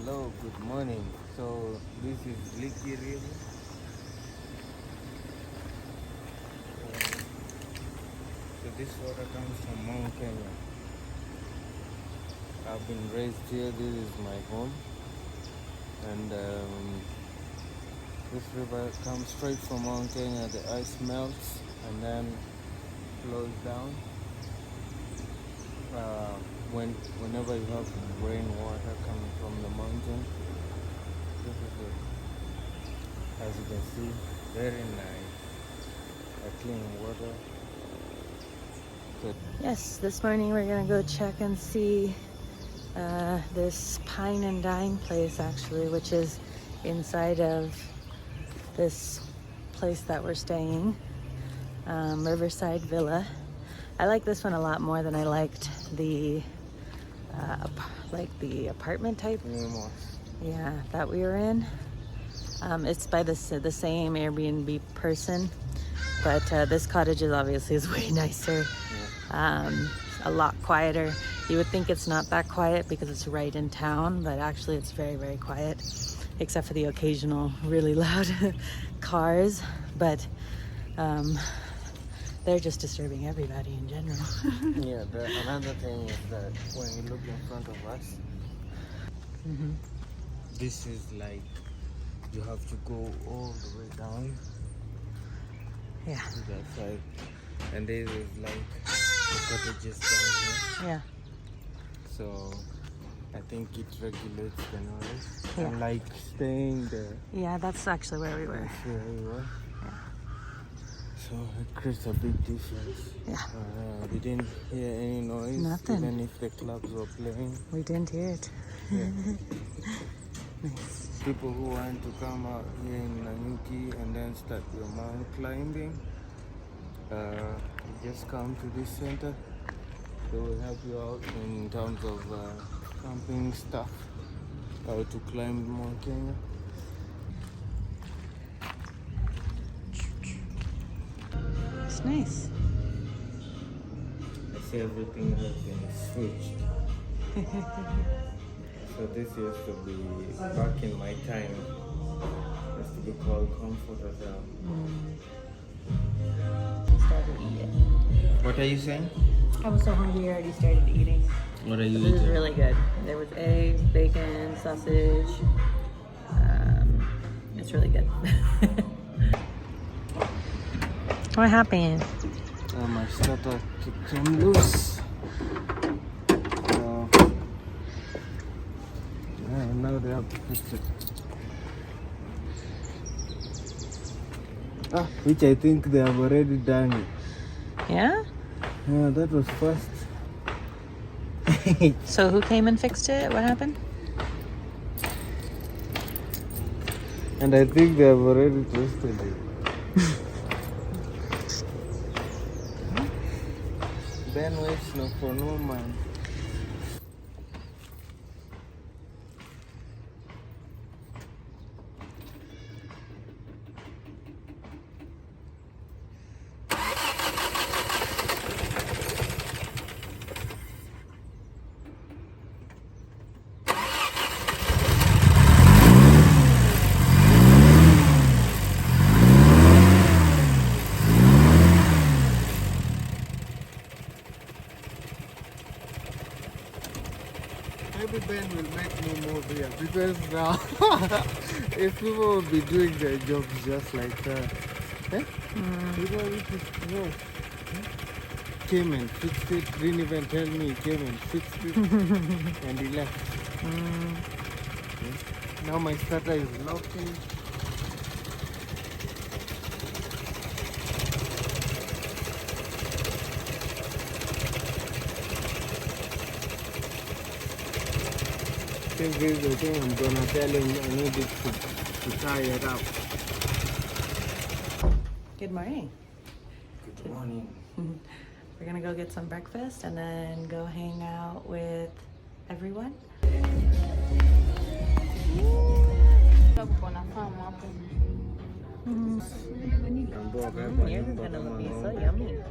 Hello, good morning. So this is Leaky River. So this water comes from Mount Kenya. I've been raised here. This is my home, and this river comes straight from Mount Kenya. The ice melts and then flows down. Whenever you have rainwater coming from the mountain, this is it. As you can see, very nice, clean water. Good. Yes, this morning we're gonna go check and see this Pine and Dine place actually, which is inside of this place that we're staying, Riverside Villa. I like this one a lot more than I liked the apartment type. Yeah, that we were in. It's by the same Airbnb person, but this cottage is obviously way nicer. A lot quieter. You would think it's not that quiet because it's right in town, but actually it's very, very quiet, except for the occasional really loud cars. But they're just disturbing everybody in general. Yeah, another thing is that when you look in front of us, this is like you have to go all the way down to that side, and this is like the cottages down here. Yeah. So I think it regulates the noise. And like staying there. Yeah, that's actually where we were. That's where we were. Yeah. So it creates a big difference. Yeah. We didn't hear any noise. Nothing. Even if the clubs were playing. We didn't hear it. Yeah. Nice. People who want to come out here in Nanyuki and then start your mountain climbing, just come to this center. They will help you out in terms of camping stuff, how to climb Mount Kenya. It's nice. I see everything has been switched. So this used to be, back in my time, used to be called Comfort Hotel. Started eating. What are you saying? I was so hungry I already started eating. What are you This is really good. There was eggs, bacon, sausage. It's really good. What happened? My starter came loose. Now they have to fix it. Which I think they have already done it. Yeah? Yeah, that was fast. So who came and fixed it? What happened? And I think they have already tested it. Ben waits for no man. Maybe Ben will make me move here because now if people will be doing their jobs just like that, people will came and fixed it, didn't even tell me he came and fixed it and he left. Now my starter is locking. I think this is the thing I'm gonna tell him. I need it to tie it up. Good morning. Good morning. We're gonna go get some breakfast and then go hang out with everyone. Yours is gonna be so yummy.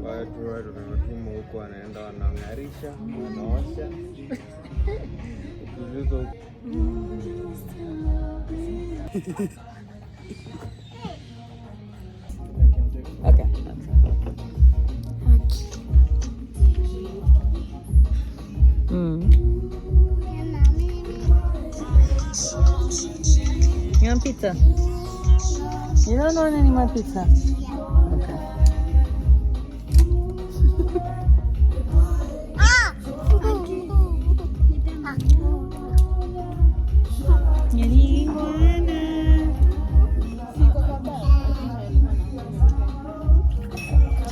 Watu wanatuma huko, wanaenda wanang'arisha, wanaosha. Okay. You want pizza? You don't want any more pizza? Okay.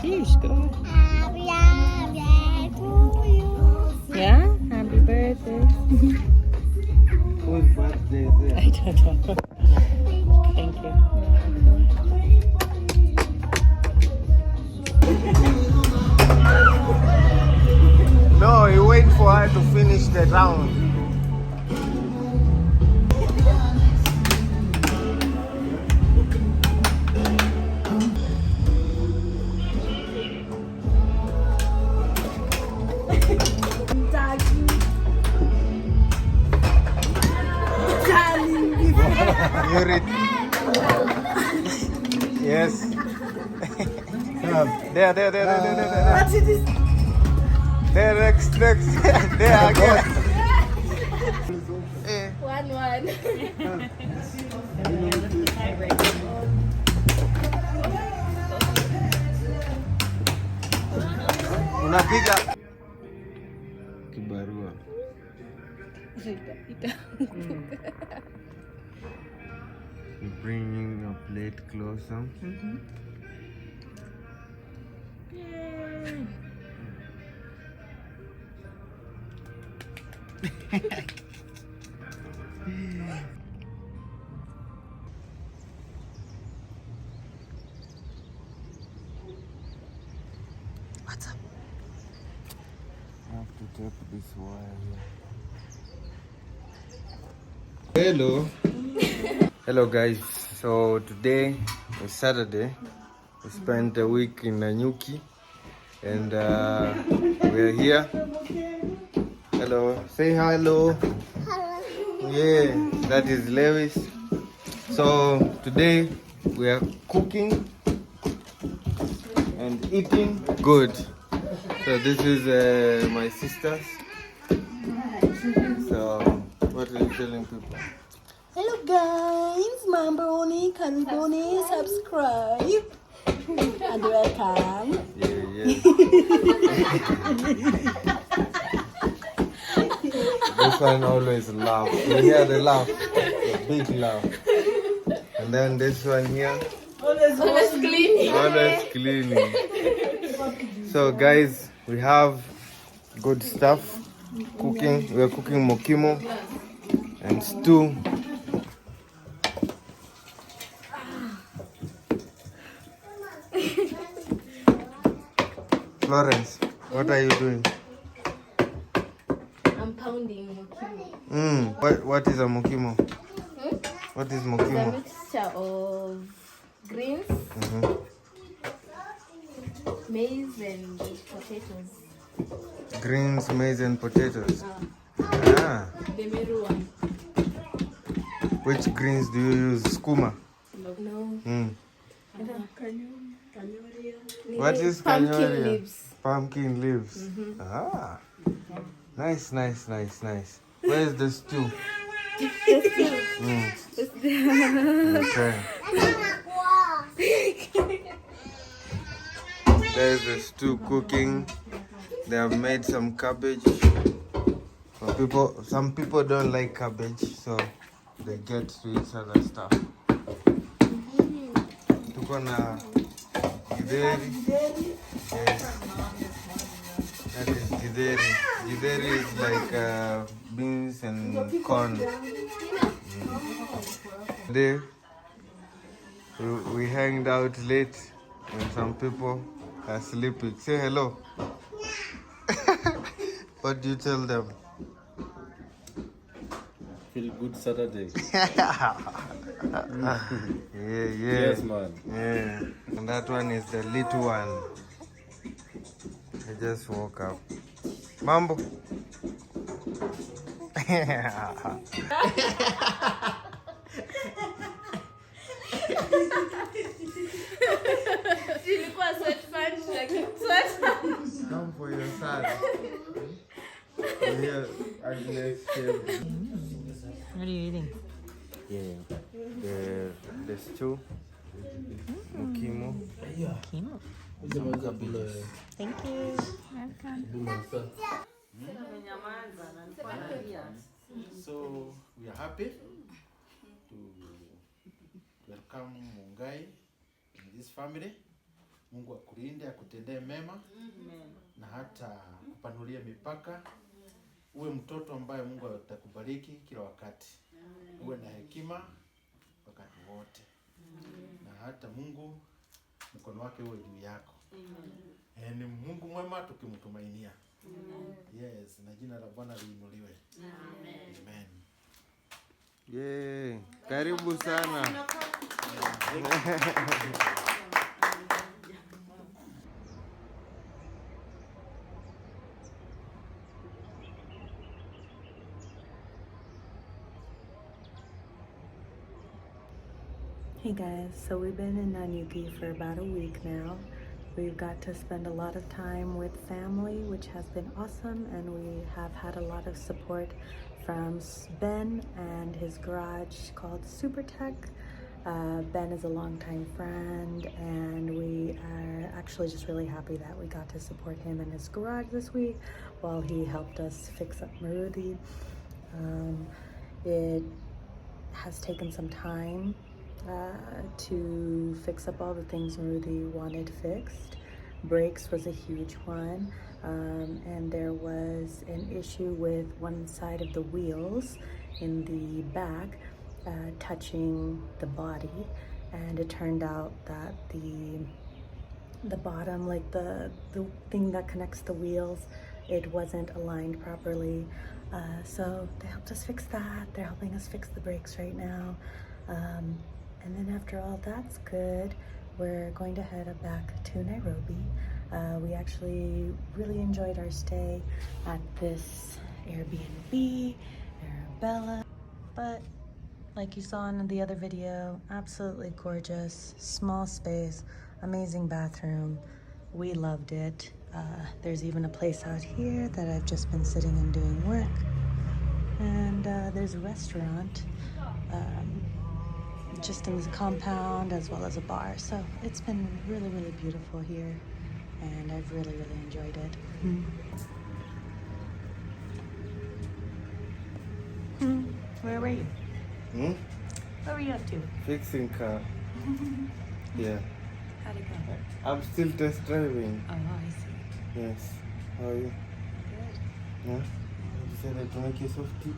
Sheesh, go ahead. Yeah? Happy birthday. Whose birthday is it? I don't know. Thank you. No, you wait for her to finish the round. You read? Yes. There. What is this? There, next. There again. 1-1. Unapiga kibarua. You're bringing your plate closer. What's up? I have to tap this wire here. Hello. Hello guys. So today is Saturday. We spent a week in Nanyuki and we're here. Hello. Say hello. Hello. Yeah, that is Lewis. So today we are cooking and eating good. So this is my sisters. So what are you telling people? Hello guys, Mambroni, Kanboni, subscribe and welcome. Yeah. This one always laugh. You hear the laugh, the big laugh. And then this one here, Always cleaning. always cleaning. So guys, we have good stuff cooking. We are cooking mokimo and stew. Florence, what are you doing? I'm pounding mokimo. What is a mokimo? What is It's a mokimo? mixture of greens, maize and potatoes. Greens, maize and potatoes. Ah. The meru one. Which greens do you use? Skuma? No. What is pumpkin kanyoria? leaves? Pumpkin leaves. Ah. Nice. Where is the stew? Okay. There's the stew cooking. They have made some cabbage. Some people don't like cabbage, so they get to eat other stuff. Tuko na githeri. Yes. That is githeri. Githeri is like beans and corn. Today we hanged out late and some people are sleeping. Say hello. What do you tell them? Feel good Saturday. Yeah. Yes, man. Yeah. And that one is the little one. I just woke up. Mambo. Ilikuwa sweatpants lakini sweat. Come for your son. Here, Agnes shaved. What are you eating? Yeah. The stew. Mukimo. Chemo. Cabbage. Thank you. So we are happy to welcome Mungai in this family. Mungu akulinde, akutendee mema na hata kupanulia mipaka. Uwe mtoto ambaye Mungu atakubariki kila wakati. Uwe na hekima wakati wote. Na hata Mungu mkono wake uwe juu yako. Ni Mungu mwema tukimtumainia. Yes, na jina la Bwana liinuliwe. Amen. Yay. Karibu sana. Hey guys, so we've been in Nanyuki for about a week now. We've got to spend a lot of time with family, which has been awesome, and we have had a lot of support from Ben and his garage called Super Tech. Ben is a longtime friend, and we are actually just really happy that we got to support him in his garage this week while he helped us fix up Maruthi. It has taken some time to fix up all the things Maruthi wanted fixed. Brakes was a huge one, and there was an issue with one side of the wheels in the back touching the body, and it turned out that the bottom, like the thing that connects the wheels, it wasn't aligned properly. So they helped us fix that. They're helping us fix the brakes right now. And then after all that's good, we're going to head back to Nairobi. We actually really enjoyed our stay at this Airbnb, Arabella. But like you saw in the other video, absolutely gorgeous, small space, amazing bathroom. We loved it. There's even a place out here that I've just been sitting and doing work. And there's a restaurant just in the compound, as well as a bar. So it's been really, really beautiful here, and I've really, really enjoyed it. Where were you? What were you up to? Fixing car. Yeah. How'd it go? I'm still test driving. Oh, I see. Yes. How are you? Good. Yeah. You decided to make yourself tea?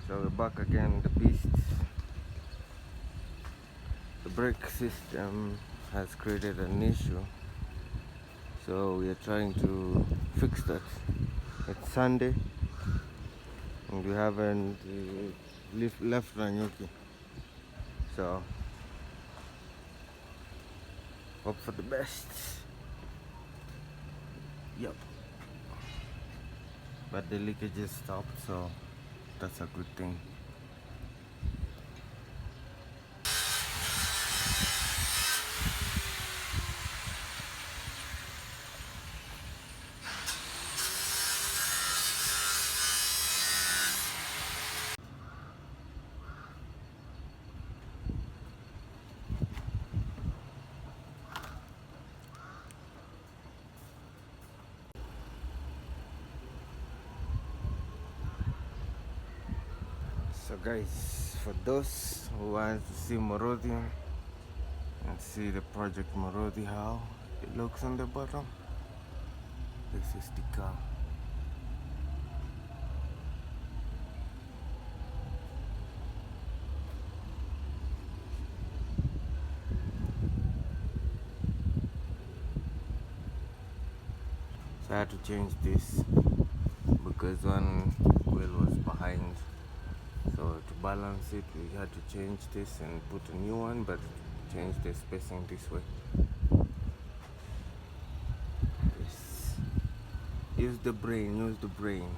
So we're back again, the beasts. The brake system has created an issue, so we are trying to fix that. It's Sunday and we haven't left Nanyuki, so hope for the best. Yep. But the leakages stopped, so that's a good thing. So guys, for those who want to see Morodi and see the project Morodi, how it looks on the bottom, this is the car. So I had to change this because one wheel was behind. So to balance it, we had to change this and put a new one, but change the spacing this way. Yes. Use the brain, use the brain.